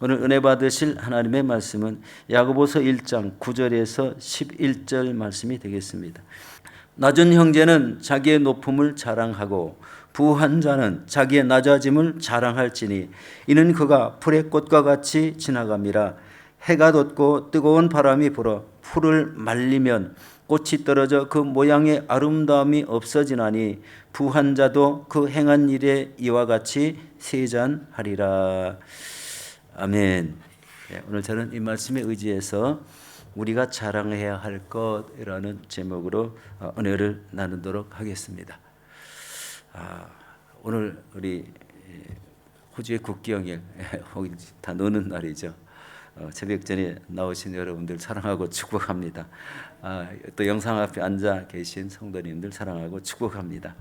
오늘 은혜 받으실 하나님의 말씀은 야고보서 1장 9절에서 11절 말씀이 되겠습니다. 낮은 형제는 자기의 높음을 자랑하고 부한 자는 자기의 낮아짐을 자랑할지니 이는 그가 풀의 꽃과 같이 지나감이라. 해가 돋고 뜨거운 바람이 불어 풀을 말리면 꽃이 떨어져 그 모양의 아름다움이 없어지나니 부한 자도 그 행한 일에 이와 같이 세잔하리라. 아멘. 오늘 저는 이 말씀에 의지해서 우리가 자랑해야 할 것이라는 제목으로 은혜를 나누도록 하겠습니다. 오늘 우리 호주의 국기영일 다 노는 날이죠. 새벽 전에 나오신 여러분들 사랑하고 축복합니다. 또 영상 앞에 앉아 계신 성도님들 사랑하고 축복합니다.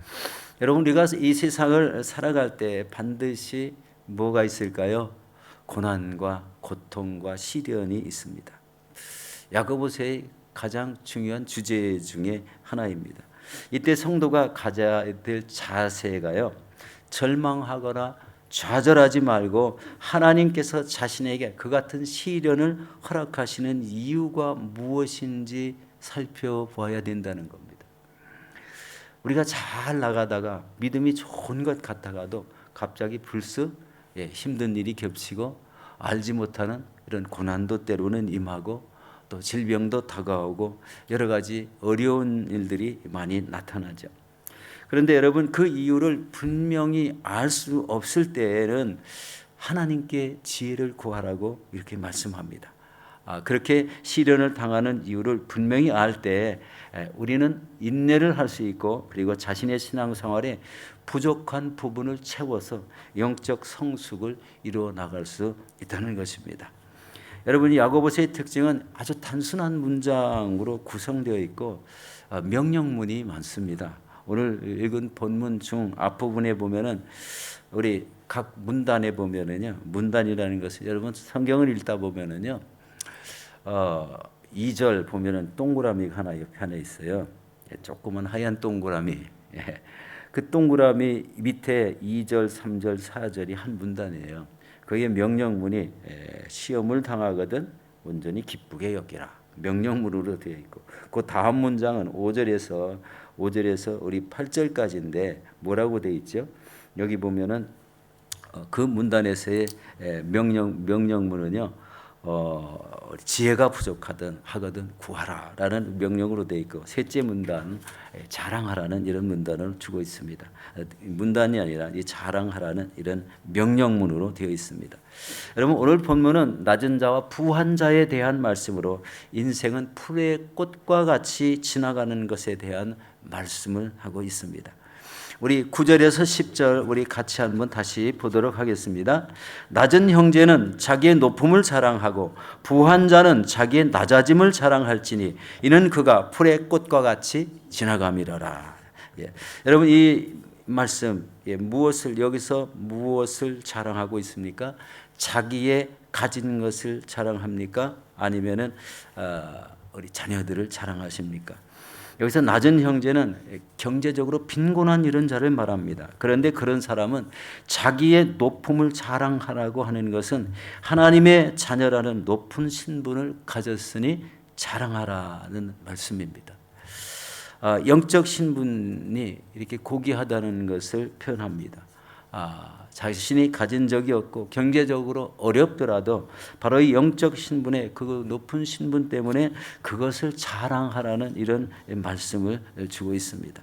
여러분, 우리가 이 세상을 살아갈 때 반드시 뭐가 있을까요? 고난과 고통과 시련이 있습니다. 야고보서의 가장 중요한 주제 중에 하나입니다. 이때 성도가 가져야 될 자세가요, 절망하거나 좌절하지 말고 하나님께서 자신에게 그 같은 시련을 허락하시는 이유가 무엇인지 살펴보아야 된다는 겁니다. 우리가 잘 나가다가 믿음이 좋은 것 같다가도 갑자기 불쑥 힘든 일이 겹치고 알지 못하는 이런 고난도 때로는 임하고 또 질병도 다가오고 여러 가지 어려운 일들이 많이 나타나죠. 그런데 여러분, 그 이유를 분명히 알 수 없을 때에는 하나님께 지혜를 구하라고 이렇게 말씀합니다. 그렇게 시련을 당하는 이유를 분명히 알 때 우리는 인내를 할 수 있고, 그리고 자신의 신앙생활에 부족한 부분을 채워서 영적 성숙을 이루어 나갈 수 있다는 것입니다. 여러분, 야고보서의 특징은 아주 단순한 문장으로 구성되어 있고 명령문이 많습니다. 오늘 읽은 본문 중 앞부분에 보면은 우리 각 문단에 보면은요, 문단이라는 것은 여러분 성경을 읽다 보면은요, 2절 보면은 동그라미가 하나 옆에 하나 있어요. 조그만 하얀 동그라미. 그 동그라미 밑에 2절, 3절, 4절이 한 문단이에요. 거기에 명령문이 시험을 당하거든 온전히 기쁘게 여기라. 명령문으로 되어 있고, 그 다음 문장은 5절에서 우리 8절까지인데 뭐라고 되어 있죠? 여기 보면은 그 문단에서의 명령문은요, 지혜가 부족하든 하거든 구하라라는 명령으로 되어 있고, 셋째 문단 자랑하라는 이런 문단을 주고 있습니다. 문단이 아니라 이 자랑하라는 이런 명령문으로 되어 있습니다. 여러분, 오늘 본문은 낮은 자와 부한 자에 대한 말씀으로 인생은 풀의 꽃과 같이 지나가는 것에 대한 말씀을 하고 있습니다. 우리 9절에서 10절 우리 같이 한번 다시 보도록 하겠습니다. 낮은 형제는 자기의 높음을 자랑하고 부한 자는 자기의 낮아짐을 자랑할지니 이는 그가 풀의 꽃과 같이 지나감이로라. 여러분, 이 말씀 여기서 무엇을 자랑하고 있습니까? 자기의 가진 것을 자랑합니까? 아니면은 우리 자녀들을 자랑하십니까? 여기서 낮은 형제는 경제적으로 빈곤한 이런 자를 말합니다. 그런데 그런 사람은 자기의 높음을 자랑하라고 하는 것은 하나님의 자녀라는 높은 신분을 가졌으니 자랑하라는 말씀입니다. 영적 신분이 이렇게 고귀하다는 것을 표현합니다. 자신이 가진 적이 없고 경제적으로 어렵더라도 바로 이 영적 신분의 그 높은 신분 때문에 그것을 자랑하라는 이런 말씀을 주고 있습니다.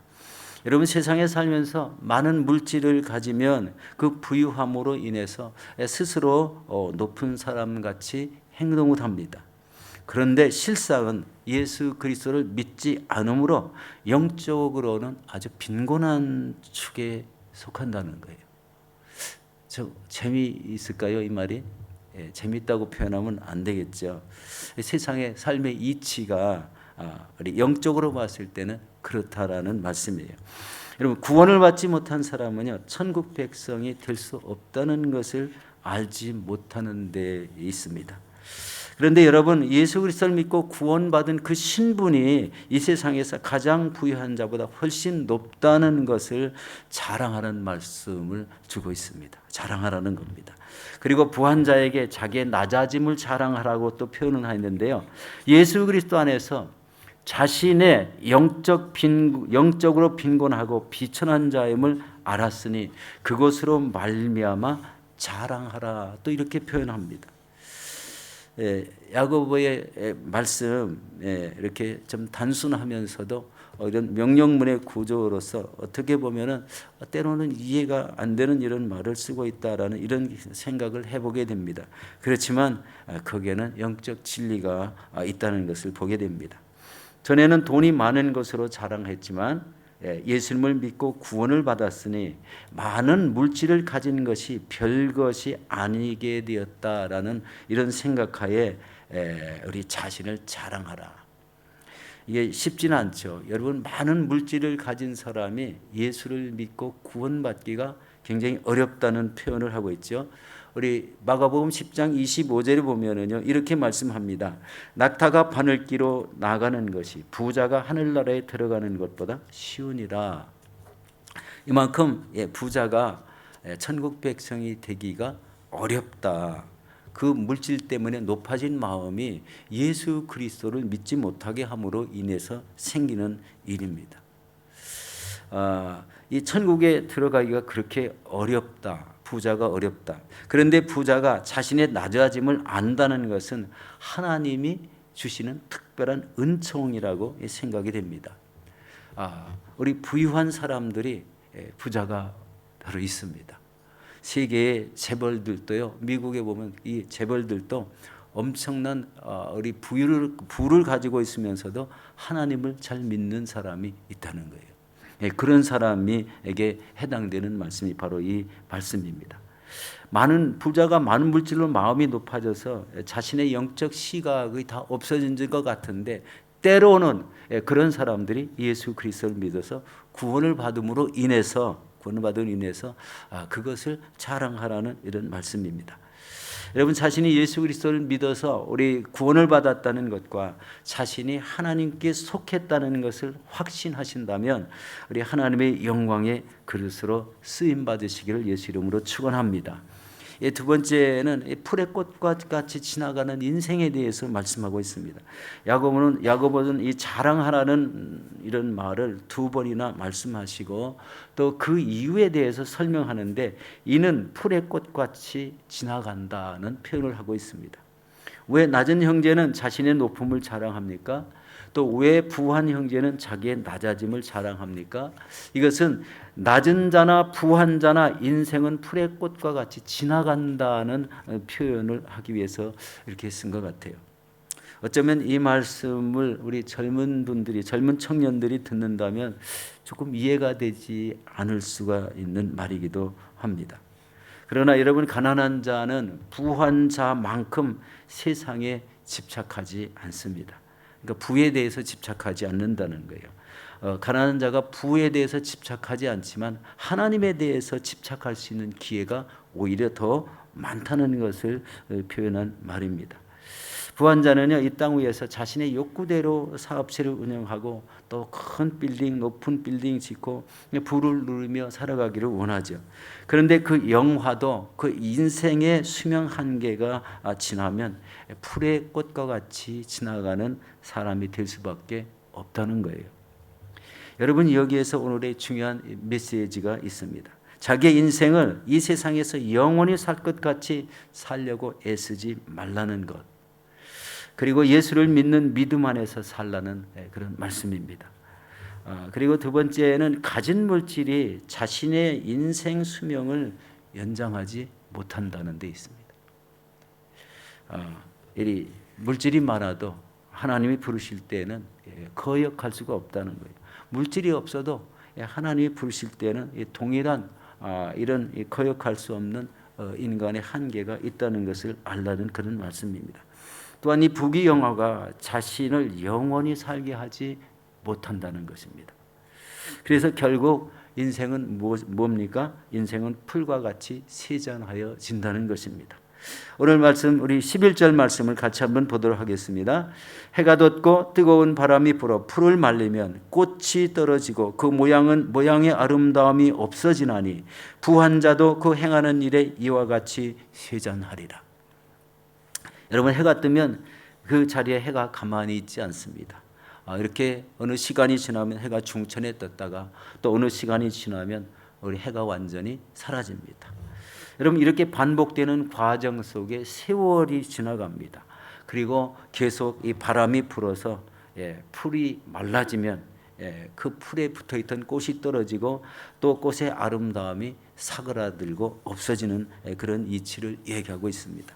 여러분, 세상에 살면서 많은 물질을 가지면 그 부유함으로 인해서 스스로 높은 사람같이 행동을 합니다. 그런데 실상은 예수 그리스도를 믿지 않으므로 영적으로는 아주 빈곤한 축에 속한다는 거예요. 재미있을까요, 이 말이? 재미있다고 표현하면 안 되겠죠. 세상의 삶의 이치가 우리 영적으로 봤을 때는 그렇다라는 말씀이에요. 여러분, 구원을 받지 못한 사람은요, 천국 백성이 될 수 없다는 것을 알지 못하는 데 있습니다. 그런데 여러분, 예수 그리스도를 믿고 구원받은 그 신분이 이 세상에서 가장 부유한 자보다 훨씬 높다는 것을 자랑하는 말씀을 주고 있습니다. 자랑하라는 겁니다. 그리고 부한 자에게 자기의 낮아짐을 자랑하라고 또 표현을 했는데요. 예수 그리스도 안에서 자신의 영적으로 빈곤하고 비천한 자임을 알았으니 그것으로 말미암아 자랑하라, 또 이렇게 표현합니다. 야고보의 말씀, 이렇게 좀 단순하면서도 이런 명령문의 구조로서 어떻게 보면은 때로는 이해가 안 되는 이런 말을 쓰고 있다라는 이런 생각을 해보게 됩니다. 그렇지만 거기에는 영적 진리가 있다는 것을 보게 됩니다. 전에는 돈이 많은 것으로 자랑했지만 예수님을 믿고 구원을 받았으니 많은 물질을 가진 것이 별것이 아니게 되었다라는 이런 생각하에 우리 자신을 자랑하라. 이게 쉽지는 않죠. 여러분, 많은 물질을 가진 사람이 예수를 믿고 구원받기가 굉장히 어렵다는 표현을 하고 있죠. 우리 마가복음 10장 25절에 보면은요, 이렇게 말씀합니다. 낙타가 바늘기로 나가는 것이 부자가 하늘나라에 들어가는 것보다 쉬우니라. 이만큼 부자가 천국 백성이 되기가 어렵다. 그 물질 때문에 높아진 마음이 예수 그리스도를 믿지 못하게 함으로 인해서 생기는 일입니다. 이 천국에 들어가기가 그렇게 어렵다. 부자가 어렵다. 그런데 부자가 자신의 낮아짐을 안다는 것은 하나님이 주시는 특별한 은총이라고 생각이 됩니다. 우리 부유한 사람들이 부자가 바로 있습니다. 세계의 재벌들도요, 미국에 보면 이 재벌들도 엄청난 우리 부를 가지고 있으면서도 하나님을 잘 믿는 사람이 있다는 거예요. 그런 사람에게 해당되는 말씀이 바로 이 말씀입니다. 부자가 많은 물질로 마음이 높아져서 자신의 영적 시각이 다 없어진 것 같은데, 때로는 그런 사람들이 예수 그리스도를 믿어서 구원을 받음으로 인해서 그것을 자랑하라는 이런 말씀입니다. 여러분, 자신이 예수 그리스도를 믿어서 우리 구원을 받았다는 것과 자신이 하나님께 속했다는 것을 확신하신다면 우리 하나님의 영광의 그릇으로 쓰임 받으시기를 예수 이름으로 축원합니다. 두 번째는 풀의 꽃과 같이 지나가는 인생에 대해서 말씀하고 있습니다. 야고보는 이 자랑하라는 이런 말을 두 번이나 말씀하시고 또 그 이유에 대해서 설명하는데, 이는 풀의 꽃같이 지나간다는 표현을 하고 있습니다. 왜 낮은 형제는 자신의 높음을 자랑합니까? 또 왜 부한 형제는 자기의 낮아짐을 자랑합니까? 이것은 낮은 자나 부한 자나 인생은 풀의 꽃과 같이 지나간다는 표현을 하기 위해서 이렇게 쓴 것 같아요. 어쩌면 이 말씀을 우리 젊은 청년들이 듣는다면 조금 이해가 되지 않을 수가 있는 말이기도 합니다. 그러나 여러분, 가난한 자는 부한 자만큼 세상에 집착하지 않습니다. 그러니까 부에 대해서 집착하지 않는다는 거예요. 가난한 자가 부에 대해서 집착하지 않지만 하나님에 대해서 집착할 수 있는 기회가 오히려 더 많다는 것을 표현한 말입니다. 부한 자는요, 이 땅 위에서 자신의 욕구대로 사업체를 운영하고 또 큰 빌딩, 높은 빌딩 짓고 부를 누리며 살아가기를 원하죠. 그런데 그 영화도 그 인생의 수명 한계가 지나면 풀의 꽃과 같이 지나가는 사람이 될 수밖에 없다는 거예요. 여러분, 여기에서 오늘의 중요한 메시지가 있습니다. 자기의 인생을 이 세상에서 영원히 살 것 같이 살려고 애쓰지 말라는 것. 그리고 예수를 믿는 믿음 안에서 살라는 그런 말씀입니다. 그리고 두 번째는 가진 물질이 자신의 인생 수명을 연장하지 못한다는 데 있습니다. 이 물질이 많아도 하나님이 부르실 때는 거역할 수가 없다는 거예요. 물질이 없어도 하나님이 부르실 때는 동일한 이런 거역할 수 없는 인간의 한계가 있다는 것을 알라는 그런 말씀입니다. 또한 이 부귀영화가 자신을 영원히 살게 하지 못한다는 것입니다. 그래서 결국 인생은 뭡니까? 인생은 풀과 같이 세잔하여 진다는 것입니다. 오늘 말씀 우리 11절 말씀을 같이 한번 보도록 하겠습니다. 해가 돋고 뜨거운 바람이 불어 풀을 말리면 꽃이 떨어지고 그 모양의 아름다움이 없어지나니 부한 자도 그 행하는 일에 이와 같이 쇠잔하리라. 여러분, 해가 뜨면 그 자리에 해가 가만히 있지 않습니다. 이렇게 어느 시간이 지나면 해가 중천에 떴다가 또 어느 시간이 지나면 우리 해가 완전히 사라집니다. 여러분, 이렇게 반복되는 과정 속에 세월이 지나갑니다. 그리고 계속 이 바람이 불어서 풀이 말라지면 그 풀에 붙어있던 꽃이 떨어지고 또 꽃의 아름다움이 사그라들고 없어지는 그런 이치를 얘기하고 있습니다.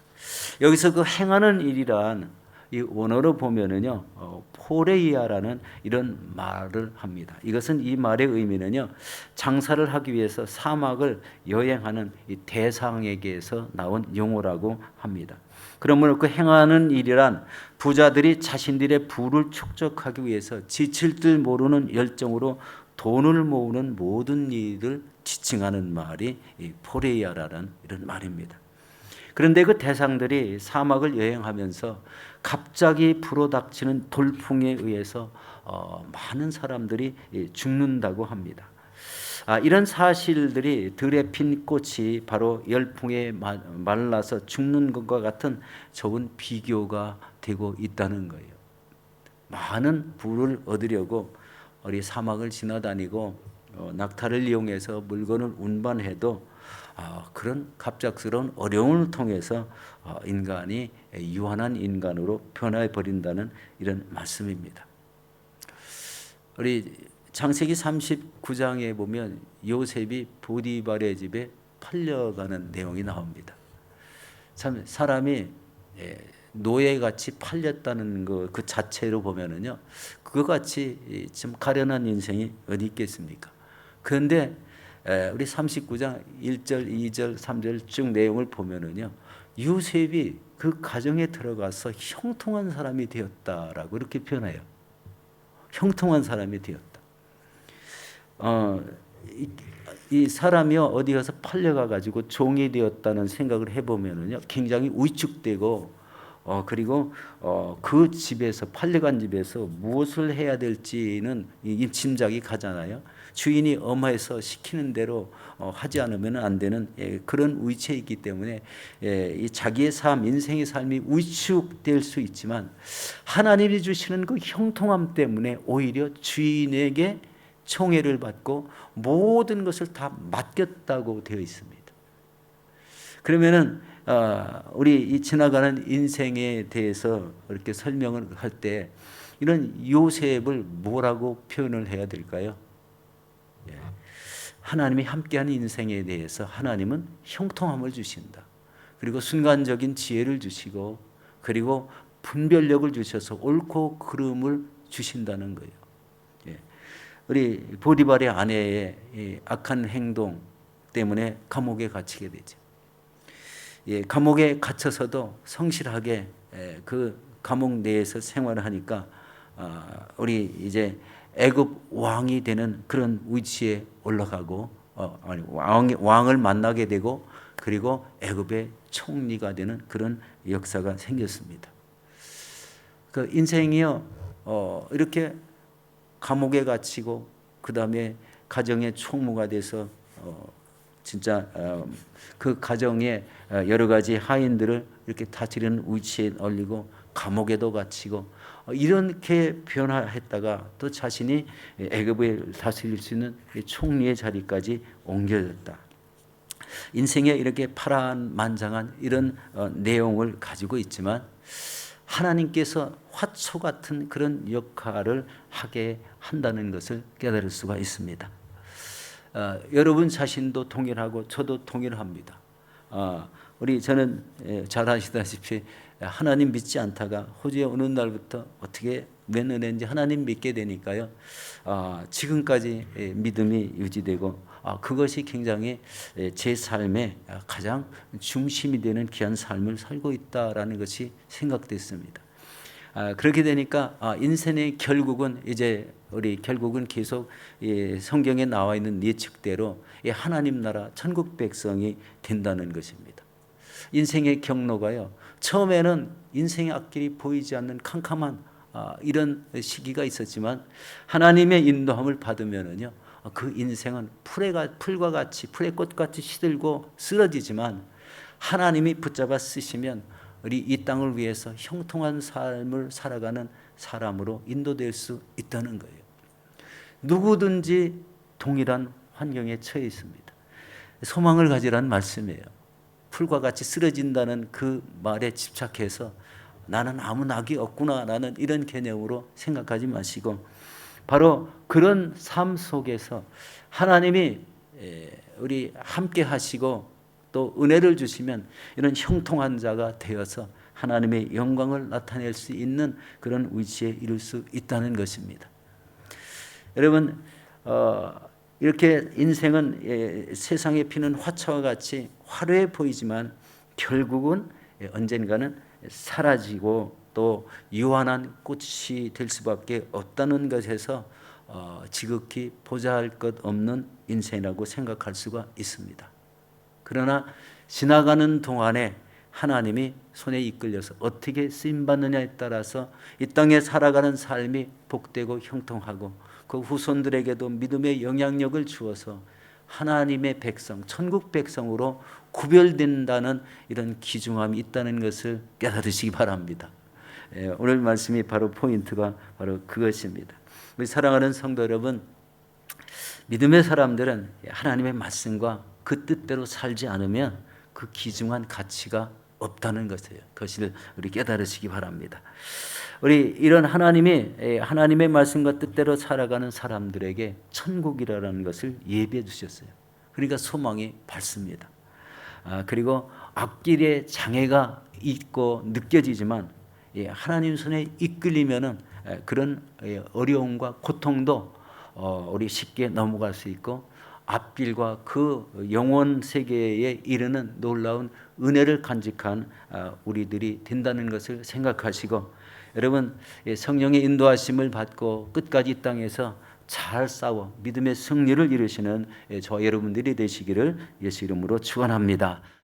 여기서 그 행하는 일이란 이 원어로 보면은요, 포레이아라는 이런 말을 합니다. 이것은 이 말의 의미는요, 장사를 하기 위해서 사막을 여행하는 이 대상에게서 나온 용어라고 합니다. 그러므로 그 행하는 일이란 부자들이 자신들의 부를 축적하기 위해서 지칠 줄 모르는 열정으로 돈을 모으는 모든 일을 지칭하는 말이 이 포레이아라는 이런 말입니다. 그런데 그 대상들이 사막을 여행하면서 갑자기 불어닥치는 돌풍에 의해서 많은 사람들이 죽는다고 합니다. 이런 사실들이 들에 핀 꽃이 바로 열풍에 말라서 죽는 것과 같은 좋은 비교가 되고 있다는 거예요. 많은 부를 얻으려고 우리 사막을 지나다니고 낙타를 이용해서 물건을 운반해도 그런 갑작스러운 어려움을 통해서 인간이 유한한 인간으로 변해 버린다는 이런 말씀입니다. 우리 창세기 39장에 보면 요셉이 보디발의 집에 팔려가는 내용이 나옵니다. 참 사람이 노예같이 팔렸다는 그 자체로 보면은요, 그거같이 좀 가련한 인생이 어디 있겠습니까? 그런데 우리 39장 1절, 2절, 3절 쭉 내용을 보면은요, 요셉이 그 가정에 들어가서 형통한 사람이 되었다라고 이렇게 표현해요. 형통한 사람이 되었다. 이 사람이 어디 가서 팔려가 가지고 종이 되었다는 생각을 해보면은요, 굉장히 위축되고 그리고 그 집에서 팔려간 집에서 무엇을 해야 될지는 이 짐작이 가잖아요. 주인이 엄하해서 시키는 대로 하지 않으면 안 되는 그런 위치에 있기 때문에 이 자기의 삶, 인생의 삶이 위축될 수 있지만 하나님이 주시는 그 형통함 때문에 오히려 주인에게 총애를 받고 모든 것을 다 맡겼다고 되어 있습니다. 그러면은 우리 이 지나가는 인생에 대해서 이렇게 설명을 할 때 이런 요셉을 뭐라고 표현을 해야 될까요? 하나님이 함께하는 인생에 대해서 하나님은 형통함을 주신다. 그리고 순간적인 지혜를 주시고 그리고 분별력을 주셔서 옳고 그름을 주신다는 거예요. 우리 보디발의 아내의 악한 행동 때문에 감옥에 갇히게 되죠. 감옥에 갇혀서도 성실하게 그 감옥 내에서 생활을 하니까 우리 이제 애굽 왕이 되는 그런 위치에 올라가고 왕을 만나게 되고 그리고 애굽의 총리가 되는 그런 역사가 생겼습니다. 그 인생이요, 이렇게 감옥에 갇히고 그 다음에 가정의 총무가 돼서 진짜 그 가정에 여러 가지 하인들을 이렇게 다스리는 위치에 올리고 감옥에도 갇히고 이렇게 변화했다가 또 자신이 애굽을 다스릴 수 있는 총리의 자리까지 옮겨졌다. 인생에 이렇게 파란만장한 이런 내용을 가지고 있지만 하나님께서 화초 같은 그런 역할을 하게 한다는 것을 깨달을 수가 있습니다. 여러분 자신도 동일하고 저도 동일합니다. 저는 잘 아시다시피 하나님 믿지 않다가 호주에 어느 날부터 어떻게 몇 년인지 하나님 믿게 되니까요, 지금까지 믿음이 유지되고 그것이 굉장히 제 삶의 가장 중심이 되는 귀한 삶을 살고 있다라는 것이 생각됐습니다. 그렇게 되니까 인생의 결국은 결국은 계속 성경에 나와 있는 예측대로 하나님 나라 천국 백성이 된다는 것입니다. 인생의 경로가요. 처음에는 인생의 앞길이 보이지 않는 캄캄한 이런 시기가 있었지만 하나님의 인도함을 받으면은요, 그 인생은 풀과 같이 풀의 꽃같이 시들고 쓰러지지만 하나님이 붙잡아 쓰시면 우리 이 땅을 위해서 형통한 삶을 살아가는 사람으로 인도될 수 있다는 거예요. 누구든지 동일한 환경에 처해 있습니다. 소망을 가지라는 말씀이에요. 풀과 같이 쓰러진다는 그 말에 집착해서 나는 아무 낙이 없구나 라는 이런 개념으로 생각하지 마시고 바로 그런 삶 속에서 하나님이 우리 함께 하시고 또 은혜를 주시면 이런 형통한 자가 되어서 하나님의 영광을 나타낼 수 있는 그런 위치에 이룰 수 있다는 것입니다. 여러분, 이렇게 인생은 세상에 피는 화차와 같이 화려해 보이지만 결국은 언젠가는 사라지고 또 유한한 꽃이 될 수밖에 없다는 것에서 지극히 보잘것 없는 인생이라고 생각할 수가 있습니다. 그러나 지나가는 동안에 하나님이 손에 이끌려서 어떻게 쓰임받느냐에 따라서 이 땅에 살아가는 삶이 복되고 형통하고 그 후손들에게도 믿음의 영향력을 주어서 하나님의 백성, 천국 백성으로 구별된다는 이런 귀중함이 있다는 것을 깨달으시기 바랍니다. 오늘 말씀이 바로 포인트가 바로 그것입니다. 우리 사랑하는 성도 여러분, 믿음의 사람들은 하나님의 말씀과 그 뜻대로 살지 않으면 그 귀중한 가치가 없다는 것이에요. 그것을 우리 깨달으시기 바랍니다. 우리 이런 하나님의 말씀과 뜻대로 살아가는 사람들에게 천국이라는 것을 예비해 주셨어요. 그러니까 소망이 밝습니다. 그리고 앞길에 장애가 있고 느껴지지만 하나님 손에 이끌리면은 그런 어려움과 고통도 우리 쉽게 넘어갈 수 있고 앞길과 그 영원 세계에 이르는 놀라운 은혜를 간직한 우리들이 된다는 것을 생각하시고 여러분 성령의 인도하심을 받고 끝까지 이 땅에서 잘 싸워 믿음의 승리를 이루시는 저와 여러분들이 되시기를 예수 이름으로 축원합니다.